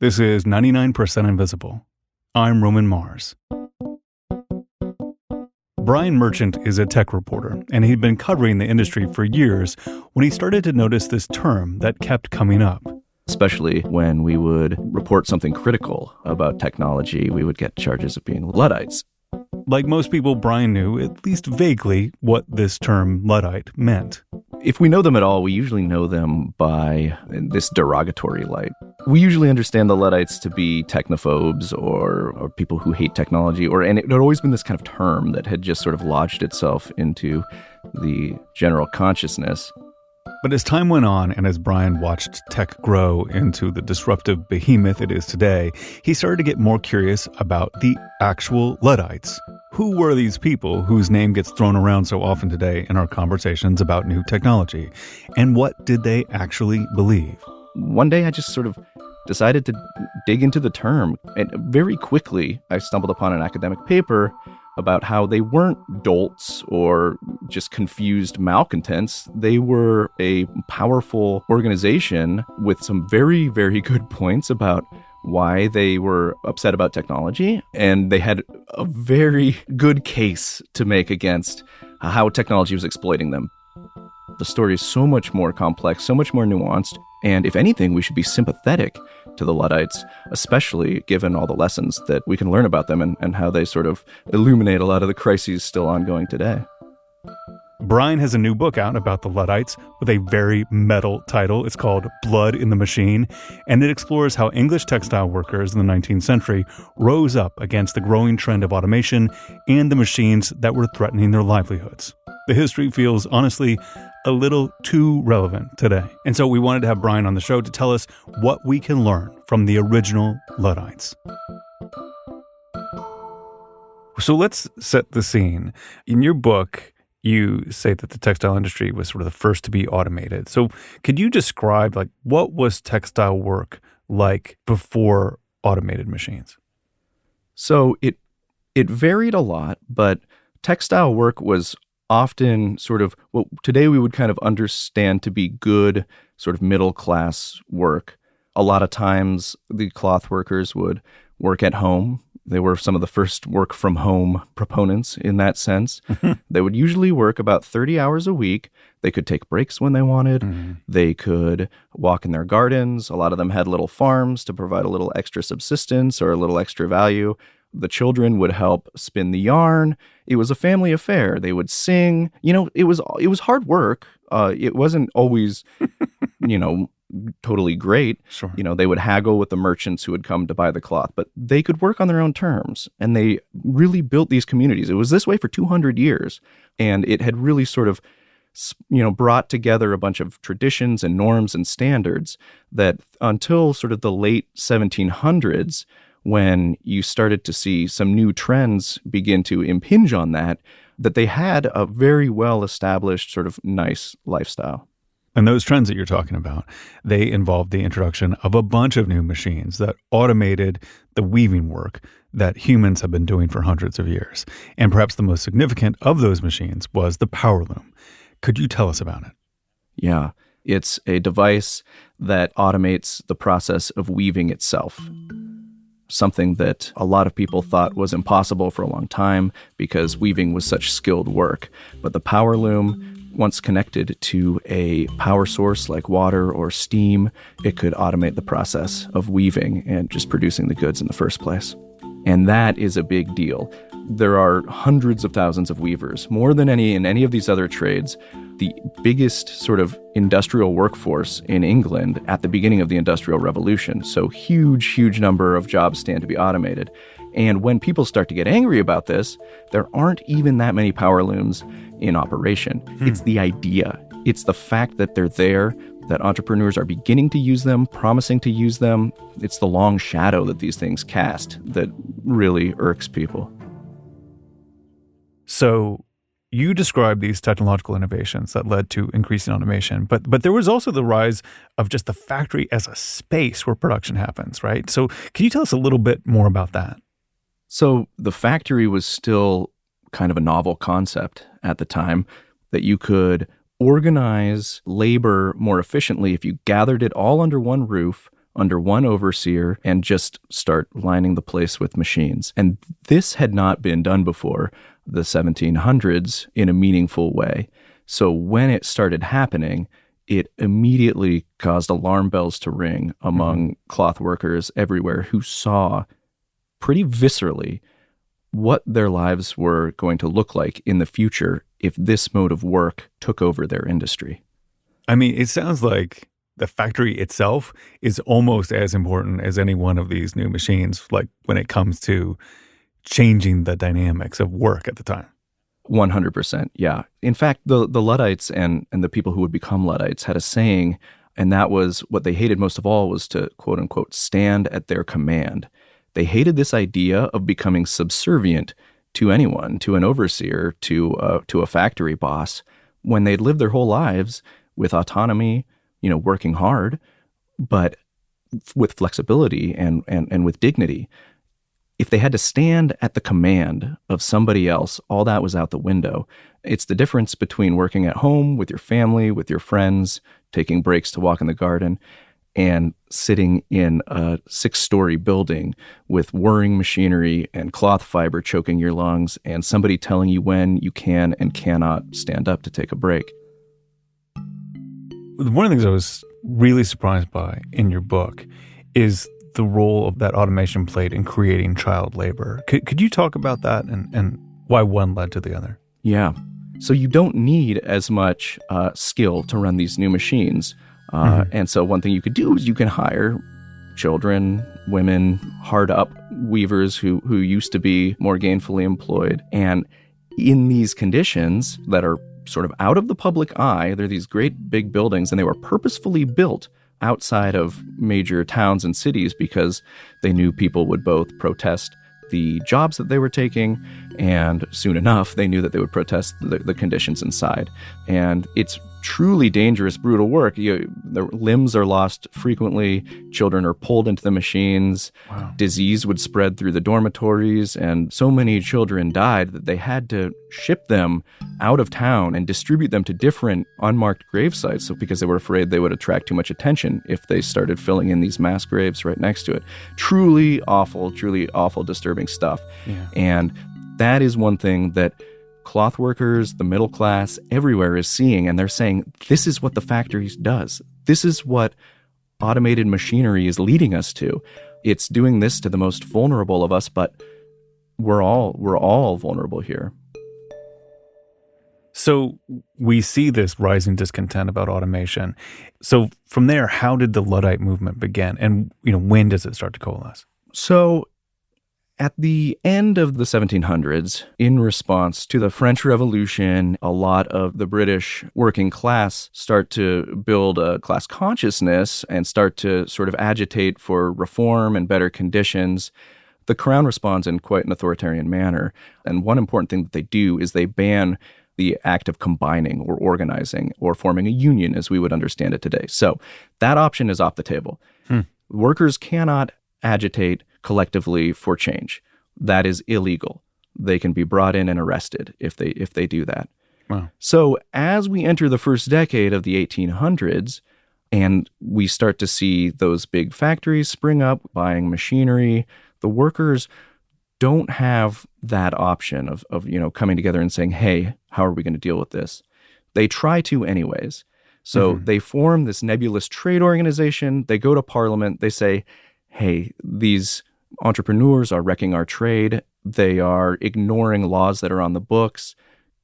This is 99% Invisible. I'm Roman Mars. Brian Merchant is a tech reporter, and he'd been covering the industry for years when he started to notice this term that kept coming up. Especially when we would report something critical about technology, we would get charges of being Luddites. Like most people, Brian knew, at least vaguely, what this term Luddite meant. If we know them at all, we usually know them by this derogatory light. We usually understand the Luddites to be technophobes or people who hate technology, and it had always been this kind of term that had just sort of lodged itself into the general consciousness. But as time went on and as Brian watched tech grow into the disruptive behemoth it is today, he started to get more curious about the actual Luddites. Who were these people whose name gets thrown around so often today in our conversations about new technology? And what did they actually believe? One day I just sort of decided to dig into the term, and very quickly I stumbled upon an academic paper about how they weren't dolts or just confused malcontents. They were a powerful organization with some very, very good points about why they were upset about technology. And they had a very good case to make against how technology was exploiting them. The story is so much more complex, so much more nuanced. And if anything, we should be sympathetic to the Luddites, especially given all the lessons that we can learn about them and how they sort of illuminate a lot of the crises still ongoing today. Brian has a new book out about the Luddites with a very metal title. It's called Blood in the Machine, and it explores how English textile workers in the 19th century rose up against the growing trend of automation and the machines that were threatening their livelihoods. The history feels, honestly, a little too relevant today. And so we wanted to have Brian on the show to tell us what we can learn from the original Luddites. So let's set the scene. In your book, you say that the textile industry was sort of the first to be automated. So could you describe, what was textile work like before automated machines? So it varied a lot, but textile work was often sort of what today we would kind of understand to be good sort of middle class work. A lot of times the cloth workers would work at home. They were some of the first work from home proponents in that sense. They would usually work about 30 hours a week. They could take breaks when they wanted. Mm-hmm. They could walk in their gardens. A lot of them had little farms to provide a little extra subsistence or a little extra value. The children would help spin the yarn. It was a family affair. They would sing. It was hard work. It wasn't always, totally great. Sure. They would haggle with the merchants who would come to buy the cloth, but they could work on their own terms, and they really built these communities. It was this way for 200 years, and it had really sort of, brought together a bunch of traditions and norms and standards that until sort of the late 1700s, when you started to see some new trends begin to impinge on that they had a very well-established sort of nice lifestyle. And those trends that you're talking about, they involved the introduction of a bunch of new machines that automated the weaving work that humans have been doing for hundreds of years. And perhaps the most significant of those machines was the power loom. Could you tell us about it? Yeah, it's a device that automates the process of weaving itself. Something that a lot of people thought was impossible for a long time because weaving was such skilled work. But the power loom, once connected to a power source like water or steam, it could automate the process of weaving and just producing the goods in the first place. And that is a big deal. There are hundreds of thousands of weavers, more than any in any of these other trades. The biggest sort of industrial workforce in England at the beginning of the Industrial Revolution. So huge number of jobs stand to be automated. And when people start to get angry about this, there aren't even that many power looms in operation. It's the idea. It's the fact that they're there, that entrepreneurs are beginning to use them, promising to use them. It's the long shadow that these things cast that really irks people. So you described these technological innovations that led to increasing automation, but there was also the rise of just the factory as a space where production happens, right? So can you tell us a little bit more about that? So the factory was still kind of a novel concept at the time, that you could organize labor more efficiently if you gathered it all under one roof under one overseer and just start lining the place with machines. And this had not been done before the 1700s in a meaningful way. So when it started happening, it immediately caused alarm bells to ring among cloth workers everywhere who saw pretty viscerally what their lives were going to look like in the future if this mode of work took over their industry. I mean, it sounds like the factory itself is almost as important as any one of these new machines, like when it comes to changing the dynamics of work at the time. 100%, yeah. In fact, the Luddites and the people who would become Luddites had a saying, and that was what they hated most of all was to, quote unquote, stand at their command. They hated this idea of becoming subservient to anyone, to an overseer, to a factory boss, when they'd lived their whole lives with autonomy, working hard, but with flexibility and with dignity. If they had to stand at the command of somebody else, all that was out the window. It's the difference between working at home with your family, with your friends, taking breaks to walk in the garden, and sitting in a 6-story building with whirring machinery and cloth fiber choking your lungs and somebody telling you when you can and cannot stand up to take a break. One of the things I was really surprised by in your book is the role of that automation played in creating child labor. Could you talk about that and why one led to the other? Yeah. So you don't need as much skill to run these new machines. And so one thing you could do is you can hire children, women, hard-up weavers who used to be more gainfully employed. And in these conditions that are sort of out of the public eye, they're these great big buildings, and they were purposefully built outside of major towns and cities because they knew people would both protest the jobs that they were taking, and soon enough, they knew that they would protest the conditions inside. And it's truly dangerous, brutal work. The limbs are lost frequently. Children are pulled into the machines. Wow. Disease would spread through the dormitories, and so many children died that they had to ship them out of town and distribute them to different unmarked grave sites because they were afraid they would attract too much attention if they started filling in these mass graves right next to it. Truly awful, disturbing stuff. Yeah. And that is one thing that cloth workers, the middle class, everywhere is seeing, and they're saying, this is what the factories does. This is what automated machinery is leading us to. It's doing this to the most vulnerable of us, but we're all vulnerable here. So we see this rising discontent about automation. So from there, how did the Luddite movement begin? And when does it start to coalesce? So at the end of the 1700s, in response to the French Revolution, a lot of the British working class start to build a class consciousness and start to sort of agitate for reform and better conditions. The Crown responds in quite an authoritarian manner. And one important thing that they do is they ban the act of combining or organizing or forming a union as we would understand it today. So that option is off the table. Workers cannot agitate collectively for change. That is illegal. They can be brought in and arrested if they do that. Wow. So as we enter the first decade of the 1800s, and we start to see those big factories spring up, buying machinery, the workers don't have that option of coming together and saying, hey, how are we going to deal with this? They try to anyways. So they form this nebulous trade organization. They go to Parliament. They say, hey, these entrepreneurs are wrecking our trade. They are ignoring laws that are on the books.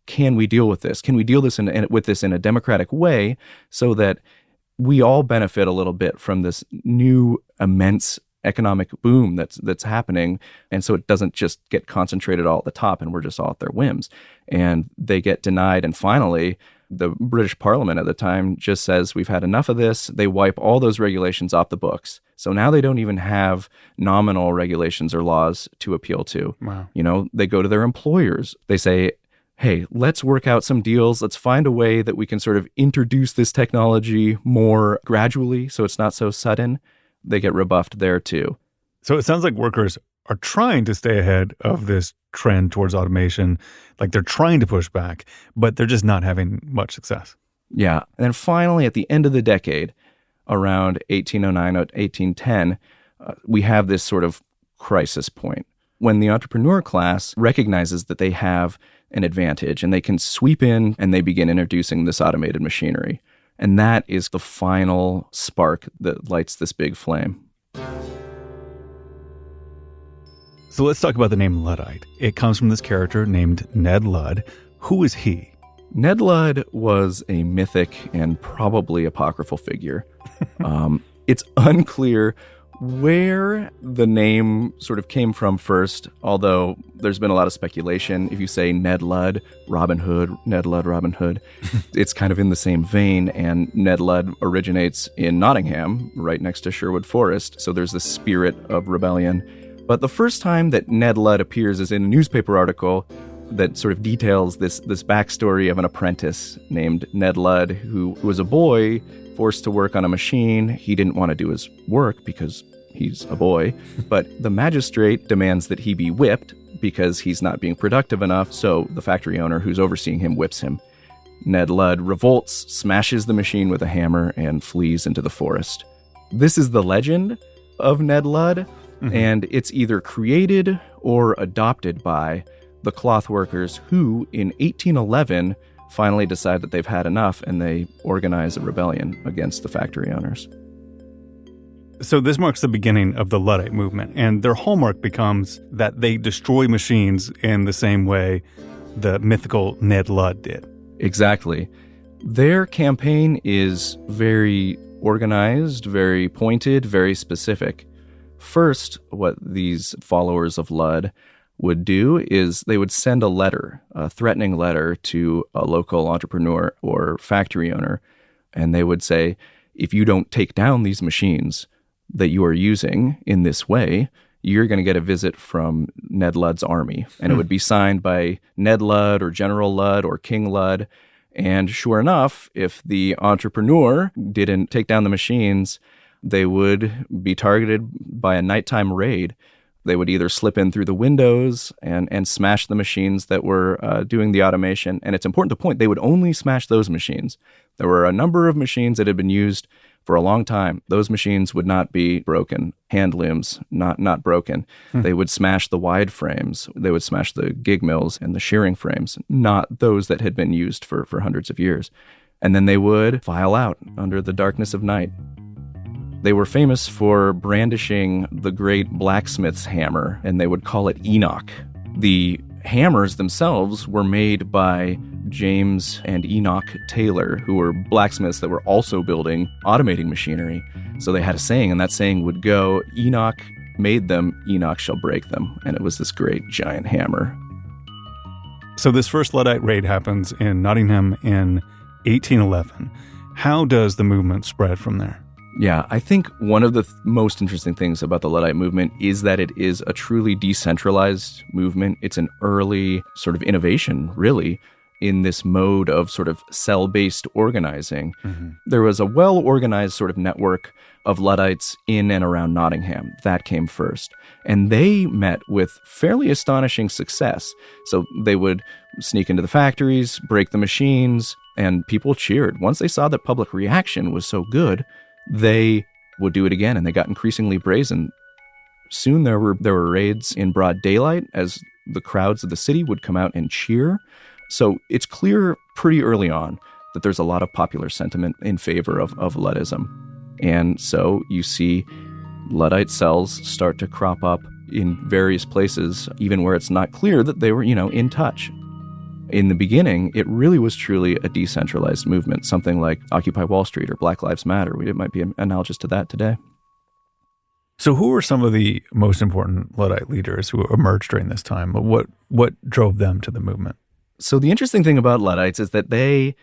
Can we deal with this? Can we deal with this in a democratic way so that we all benefit a little bit from this new immense economic boom that's happening, and so it doesn't just get concentrated all at the top and we're just all at their whims? And they get denied, and finally the British Parliament at the time just says, we've had enough of this. They wipe all those regulations off the books. So now they don't even have nominal regulations or laws to appeal to. Wow. They go to their employers. They say, hey, let's work out some deals. Let's find a way that we can sort of introduce this technology more gradually so it's not so sudden. They get rebuffed there too. So it sounds like workers are trying to stay ahead of this trend towards automation. Like they're trying to push back, but they're just not having much success. Yeah. And then finally, at the end of the decade, around 1809 or 1810, we have this sort of crisis point when the entrepreneur class recognizes that they have an advantage and they can sweep in and they begin introducing this automated machinery. And that is the final spark that lights this big flame. So let's talk about the name Luddite. It comes from this character named Ned Ludd. Who is he? Ned Ludd was a mythic and probably apocryphal figure. It's unclear where the name sort of came from first, although there's been a lot of speculation. If you say Ned Ludd, Robin Hood, Ned Ludd, Robin Hood, it's kind of in the same vein. And Ned Ludd originates in Nottingham, right next to Sherwood Forest. So there's this spirit of rebellion. But the first time that Ned Ludd appears is in a newspaper article that sort of details this backstory of an apprentice named Ned Ludd, who was a boy forced to work on a machine. He didn't want to do his work because he's a boy, but the magistrate demands that he be whipped because he's not being productive enough, so the factory owner who's overseeing him whips him. Ned Ludd revolts, smashes the machine with a hammer, and flees into the forest. This is the legend of Ned Ludd, and it's either created or adopted by the cloth workers who, in 1811, finally decide that they've had enough and they organize a rebellion against the factory owners. So this marks the beginning of the Luddite movement, and their hallmark becomes that they destroy machines in the same way the mythical Ned Ludd did. Exactly. Their campaign is very organized, very pointed, very specific. First, what these followers of Ludd would do is they would send a letter, a threatening letter to a local entrepreneur or factory owner, and they would say, if you don't take down these machines that you are using in this way, you're going to get a visit from Ned Ludd's army. And it would be signed by Ned Ludd or General Ludd or King Ludd. And sure enough, if the entrepreneur didn't take down the machines, they would be targeted by a nighttime raid. They would either slip in through the windows and smash the machines that were doing the automation. And it's important to point, they would only smash those machines. There were a number of machines that had been used for a long time. Those machines would not be broken. Hand looms, not broken. They would smash the wide frames. They would smash the gig mills and the shearing frames, not those that had been used for hundreds of years. And then they would file out under the darkness of night. They were famous for brandishing the great blacksmith's hammer, and they would call it Enoch. The hammers themselves were made by James and Enoch Taylor, who were blacksmiths that were also building automating machinery. So they had a saying, and that saying would go, Enoch made them, Enoch shall break them. And it was this great giant hammer. So this first Luddite raid happens in Nottingham in 1811. How does the movement spread from there? Yeah, I think one of the most interesting things about the Luddite movement is that it is a truly decentralized movement. It's an early sort of innovation, really, in this mode of sort of cell-based organizing. There was a well-organized sort of network of Luddites in and around Nottingham. That came first. And they met with fairly astonishing success. So they would sneak into the factories, break the machines, and people cheered. Once they saw that public reaction was so good, they would do it again, and they got increasingly brazen. Soon there were raids in broad daylight as the crowds of the city would come out and cheer. So it's clear pretty early on that there's a lot of popular sentiment in favor of Luddism. And so you see Luddite cells start to crop up in various places, even where it's not clear that they were, in touch. In the beginning, it really was truly a decentralized movement, something like Occupy Wall Street or Black Lives Matter. It might be analogous to that today. So who were some of the most important Luddite leaders who emerged during this time? What drove them to the movement? So the interesting thing about Luddites is that they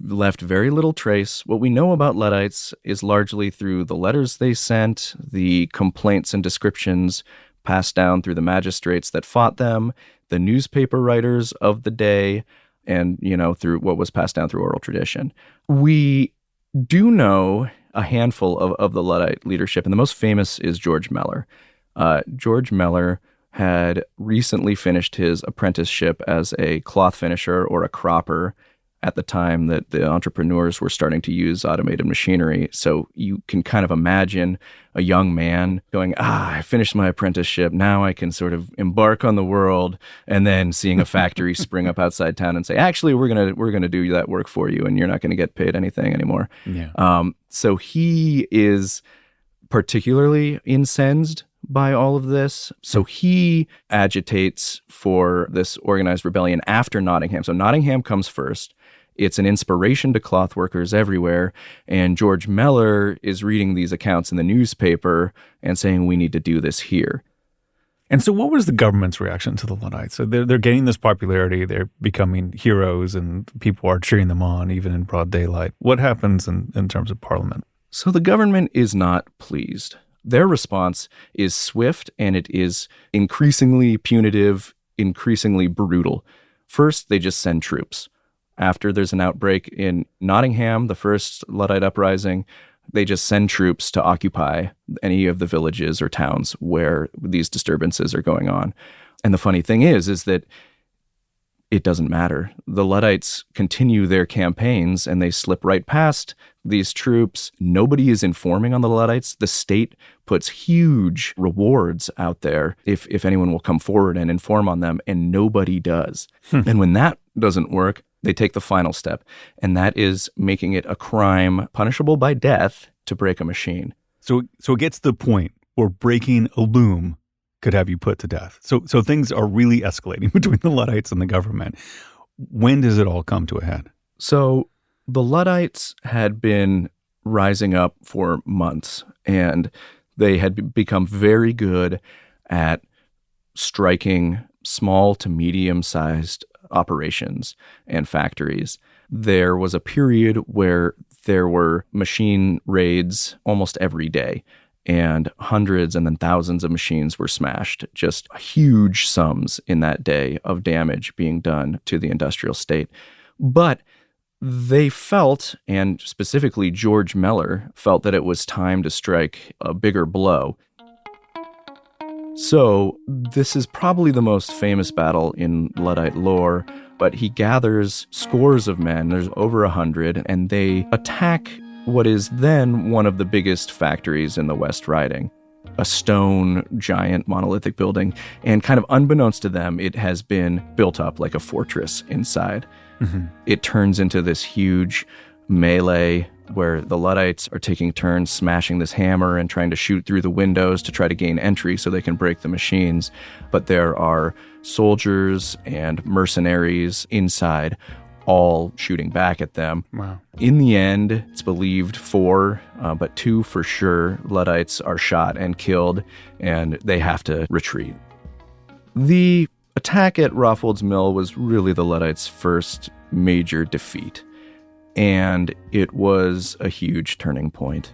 left very little trace. What we know about Luddites is largely through the letters they sent, the complaints and descriptions passed down through the magistrates that fought them, the newspaper writers of the day, and, through what was passed down through oral tradition. We do know a handful of the Luddite leadership, and the most famous is George Mellor. George Mellor had recently finished his apprenticeship as a cloth finisher or a cropper at the time that the entrepreneurs were starting to use automated machinery. So you can kind of imagine a young man going, I finished my apprenticeship. Now I can sort of embark on the world, and then seeing a factory spring up outside town and say, actually, we're gonna do that work for you, and you're not going to get paid anything anymore. Yeah. So he is particularly incensed by all of this. So he agitates for this organized rebellion after Nottingham. So Nottingham comes first. It's an inspiration to cloth workers everywhere. And George Mellor is reading these accounts in the newspaper and saying, we need to do this here. And so what was the government's reaction to the Luddites? So they're gaining this popularity. They're becoming heroes, and people are cheering them on, even in broad daylight. What happens in terms of Parliament? So the government is not pleased. Their response is swift, and it is increasingly punitive, increasingly brutal. First, they just send troops. After there's an outbreak in Nottingham, the first Luddite uprising, they just send troops to occupy any of the villages or towns where these disturbances are going on. And the funny thing is that it doesn't matter. The Luddites continue their campaigns, and they slip right past these troops. Nobody is informing on the Luddites. The state puts huge rewards out there if anyone will come forward and inform on them, and nobody does. And when that doesn't work, they take the final step, and that is making it a crime punishable by death to break a machine. So it gets to the point where breaking a loom could have you put to death. So things are really escalating between the Luddites and the government. When does it all come to a head? So the Luddites had been rising up for months, and they had become very good at striking small to medium-sized operations and factories. There was a period where there were machine raids almost every day, and hundreds and then thousands of machines were smashed. Just huge sums in that day of damage being done to the industrial state. But they felt, and specifically George Mellor felt, that it was time to strike a bigger blow. So this is probably the most famous battle in Luddite lore, but he gathers scores of men, there's over 100, and they attack what is then one of the biggest factories in the West Riding, a stone giant monolithic building. And kind of unbeknownst to them, it has been built up like a fortress inside. Mm-hmm. It turns into this huge melee where the Luddites are taking turns smashing this hammer and trying to shoot through the windows to try to gain entry so they can break the machines. But there are soldiers and mercenaries inside, all shooting back at them. Wow. In the end, it's believed 4, but 2 for sure, Luddites are shot and killed, and they have to retreat. The attack at Rawfold's Mill was really the Luddites' first major defeat, and it was a huge turning point.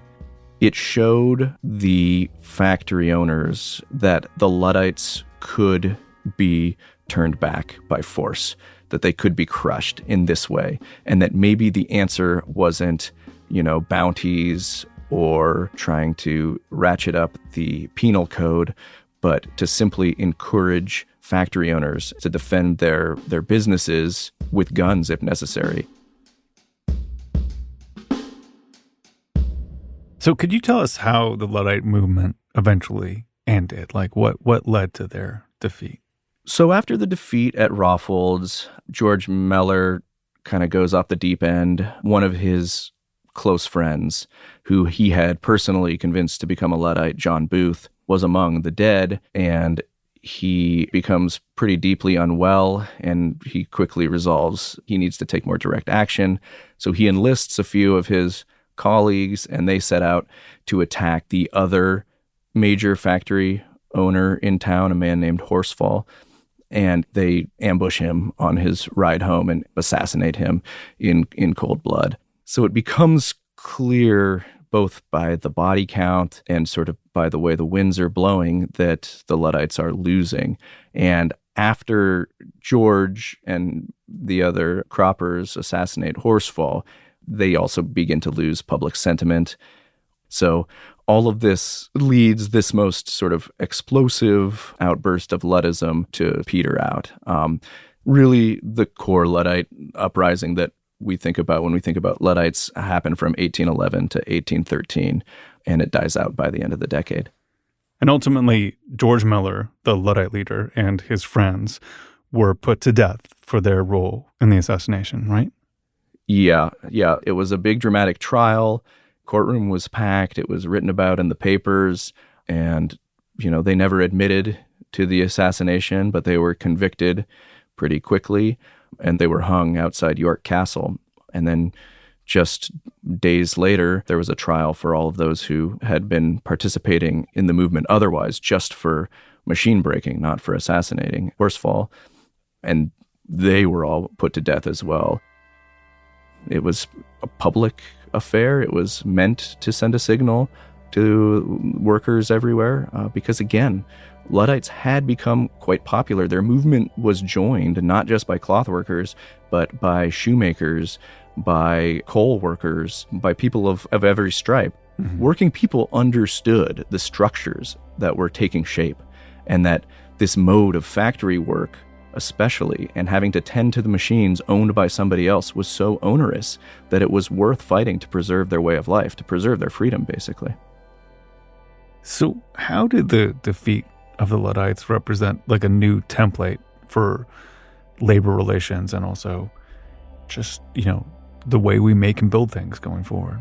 It showed the factory owners that the Luddites could be turned back by force, that they could be crushed in this way, and that maybe the answer wasn't, bounties or trying to ratchet up the penal code, but to simply encourage factory owners to defend their businesses with guns if necessary. So could you tell us how the Luddite movement eventually ended? Like what led to their defeat? So after the defeat at Rawfolds, George Mellor kind of goes off the deep end. One of his close friends, who he had personally convinced to become a Luddite, John Booth, was among the dead, and he becomes pretty deeply unwell, and he quickly resolves he needs to take more direct action. So he enlists a few of his colleagues, and they set out to attack the other major factory owner in town, a man named Horsfall. And they ambush him on his ride home and assassinate him in cold blood. So it becomes clear, both by the body count and sort of by the way the winds are blowing, that the Luddites are losing. And after George and the other croppers assassinate Horsfall, they also begin to lose public sentiment. So all of this leads this most sort of explosive outburst of Luddism to peter out. Really, the core Luddite uprising that we think about when we think about Luddites happen from 1811 to 1813, and it dies out by the end of the decade. And ultimately, George Miller, the Luddite leader, and his friends were put to death for their role in the assassination, right? Yeah. It was a big dramatic trial. Courtroom was packed. It was written about in the papers. And, they never admitted to the assassination, but they were convicted pretty quickly. And they were hung outside York Castle. And then just days later, there was a trial for all of those who had been participating in the movement otherwise, just for machine breaking, not for assassinating Horsfall. And they were all put to death as well. It was a public affair. It was meant to send a signal to workers everywhere because, again, Luddites had become quite popular. Their movement was joined not just by cloth workers, but by shoemakers, by coal workers, by people of every stripe. Mm-hmm. Working people understood the structures that were taking shape, and that this mode of factory work especially, and having to tend to the machines owned by somebody else, was so onerous that it was worth fighting to preserve their way of life, to preserve their freedom, basically. So how did the defeat of the Luddites represent like a new template for labor relations and also just, the way we make and build things going forward?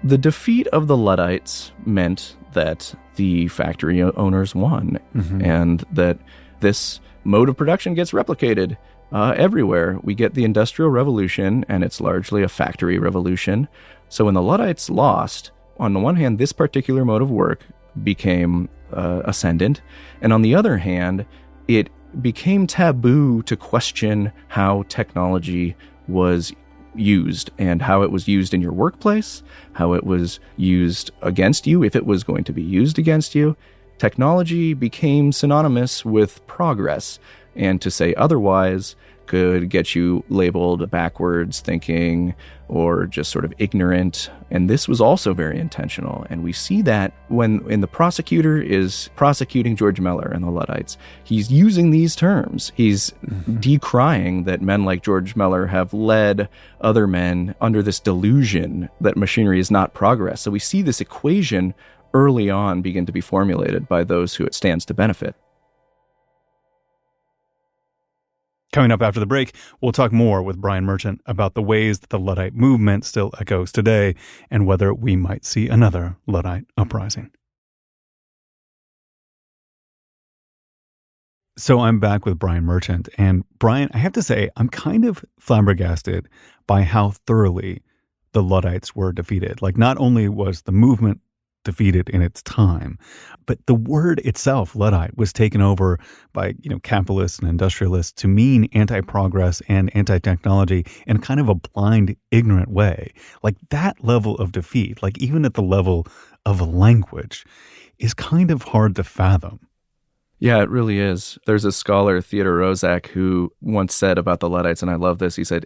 The defeat of the Luddites meant that the factory owners won, mm-hmm. and that this mode of production gets replicated everywhere. We get the Industrial Revolution, and it's largely a factory revolution. So when the Luddites lost, on the one hand, this particular mode of work became ascendant, and on the other hand, it became taboo to question how technology was used and how it was used in your workplace, how it was used against you, if it was going to be used against you. Technology became synonymous with progress, and to say otherwise could get you labeled backwards thinking or just sort of ignorant. And this was also very intentional. And we see that when the prosecutor is prosecuting George Miller and the Luddites, he's using these terms. He's decrying that men like George Miller have led other men under this delusion that machinery is not progress. So we see this equation early on begin to be formulated by those who it stands to benefit. Coming up after the break, we'll talk more with Brian Merchant about the ways that the Luddite movement still echoes today and whether we might see another Luddite uprising. So I'm back with Brian Merchant. And Brian, I have to say, I'm kind of flabbergasted by how thoroughly the Luddites were defeated. Like, not only was the movement defeated in its time, but the word itself, Luddite, was taken over by, capitalists and industrialists to mean anti-progress and anti-technology in kind of a blind, ignorant way. Like, that level of defeat, like even at the level of a language, is kind of hard to fathom. Yeah, it really is. There's a scholar, Theodore Roszak, who once said about the Luddites, and I love this, he said,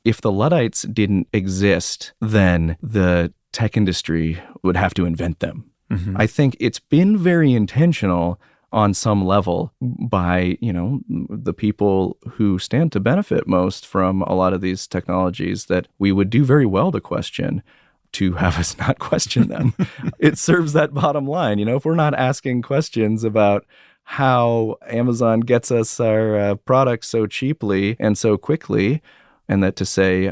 if the Luddites didn't exist, then the tech industry would have to invent them. Mm-hmm. I think it's been very intentional on some level by, the people who stand to benefit most from a lot of these technologies that we would do very well to question, to have us not question them. It serves that bottom line. If we're not asking questions about how Amazon gets us our products so cheaply and so quickly, and that to say,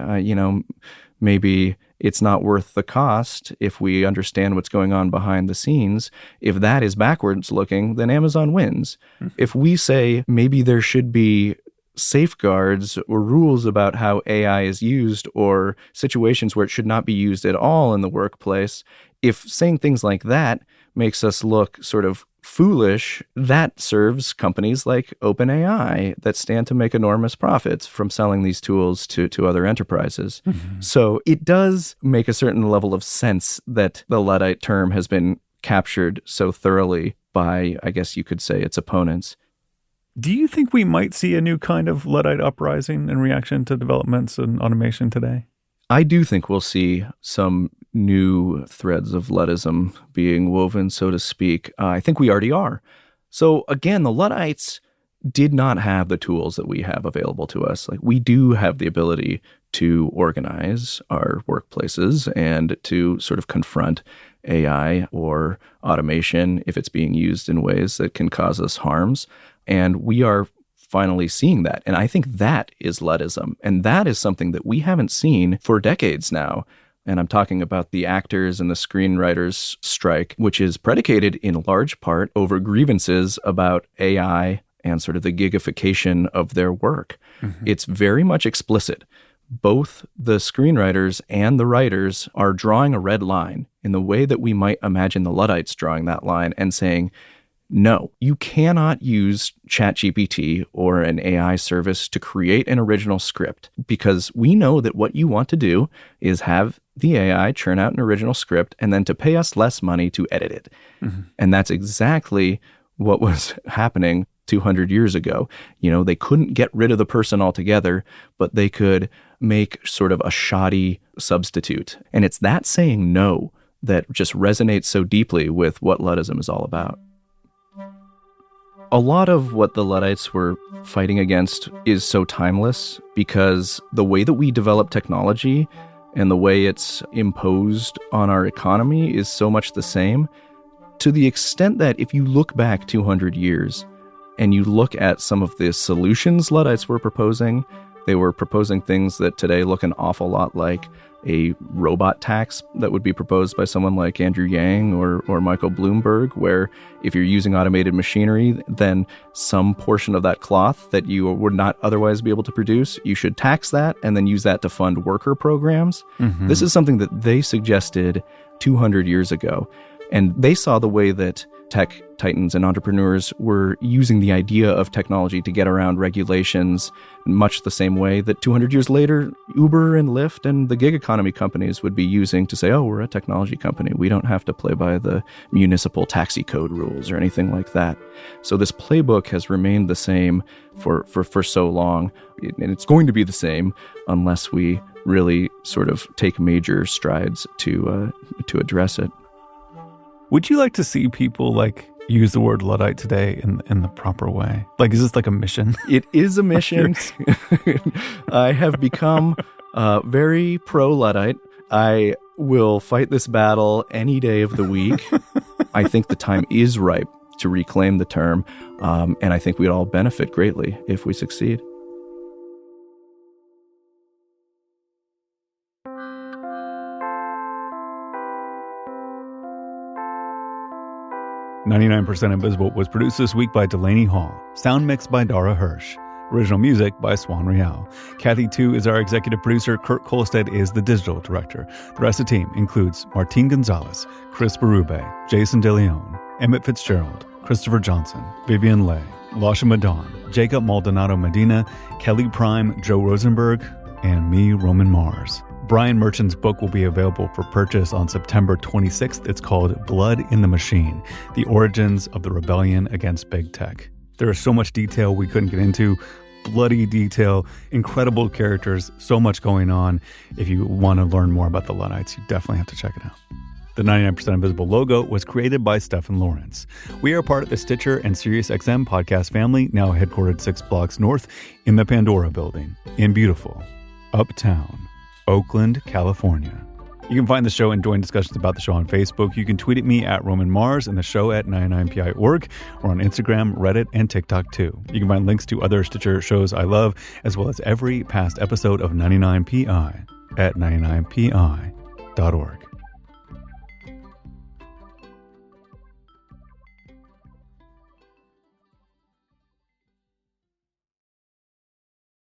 maybe it's not worth the cost if we understand what's going on behind the scenes. If that is backwards looking, then Amazon wins. Mm-hmm. If we say maybe there should be safeguards or rules about how AI is used, or situations where it should not be used at all in the workplace, if saying things like that makes us look sort of foolish, that serves companies like OpenAI that stand to make enormous profits from selling these tools to other enterprises. Mm-hmm. So it does make a certain level of sense that the Luddite term has been captured so thoroughly by, I guess you could say, its opponents. Do you think we might see a new kind of Luddite uprising in reaction to developments in automation today? I do think we'll see some new threads of Luddism being woven, so to speak. I think we already are. So again, the Luddites did not have the tools that we have available to us. Like, we do have the ability to organize our workplaces and to sort of confront AI or automation if it's being used in ways that can cause us harms. And we are finally seeing that. And I think that is Luddism. And that is something that we haven't seen for decades now. And I'm talking about the actors and the screenwriters strike, which is predicated in large part over grievances about AI and sort of the gigification of their work. Mm-hmm. It's very much explicit. Both the screenwriters and the writers are drawing a red line in the way that we might imagine the Luddites drawing that line and saying, no, you cannot use ChatGPT or an AI service to create an original script, because we know that what you want to do is have the AI churn out an original script and then to pay us less money to edit it. Mm-hmm. And that's exactly what was happening 200 years ago. You know, they couldn't get rid of the person altogether, but they could make sort of a shoddy substitute. And it's that saying no that just resonates so deeply with what Luddism is all about. A lot of what the Luddites were fighting against is so timeless because the way that we develop technology and the way it's imposed on our economy is so much the same, to the extent that if you look back 200 years and you look at some of the solutions Luddites were proposing, they were proposing things that today look an awful lot like a robot tax that would be proposed by someone like Andrew Yang or Michael Bloomberg, where if you're using automated machinery, then some portion of that cloth that you would not otherwise be able to produce, you should tax that and then use that to fund worker programs. Mm-hmm. This is something that they suggested 200 years ago. And they saw the way that tech titans and entrepreneurs were using the idea of technology to get around regulations, much the same way that 200 years later, Uber and Lyft and the gig economy companies would be using to say, oh, we're a technology company. We don't have to play by the municipal taxi code rules or anything like that. So this playbook has remained the same for so long, and it's going to be the same unless we really sort of take major strides to address it. Would you like to see people use the word Luddite today in the proper way? Is this like a mission? It is a mission. I have become very pro-Luddite. I will fight this battle any day of the week. I think the time is ripe to reclaim the term, and I think we'd all benefit greatly if we succeed. "99% Invisible" was produced this week by Delaney Hall. Sound mixed by Dara Hirsch. Original music by Swan Real. Kathy Tu is our executive producer. Kurt Kolstad is the digital director. The rest of the team includes Martin Gonzalez, Chris Berube, Jason DeLeon, Emmett Fitzgerald, Christopher Johnson, Vivian Leigh, Lasha Madon, Jacob Maldonado Medina, Kelly Prime, Joe Rosenberg, and me, Roman Mars. Brian Merchant's book will be available for purchase on September 26th. It's called Blood in the Machine: The Origins of the Rebellion Against Big Tech. There is so much detail we couldn't get into. Bloody detail, incredible characters, so much going on. If you want to learn more about the Luddites, you definitely have to check it out. The 99% Invisible logo was created by Stephen Lawrence. We are part of the Stitcher and SiriusXM podcast family, now headquartered 6 blocks north in the Pandora building in beautiful Uptown Oakland, California. You can find the show and join discussions about the show on Facebook. You can tweet at me at Roman Mars and the show at 99pi.org, or on Instagram, Reddit, and TikTok too. You can find links to other Stitcher shows I love, as well as every past episode of 99pi at 99pi.org.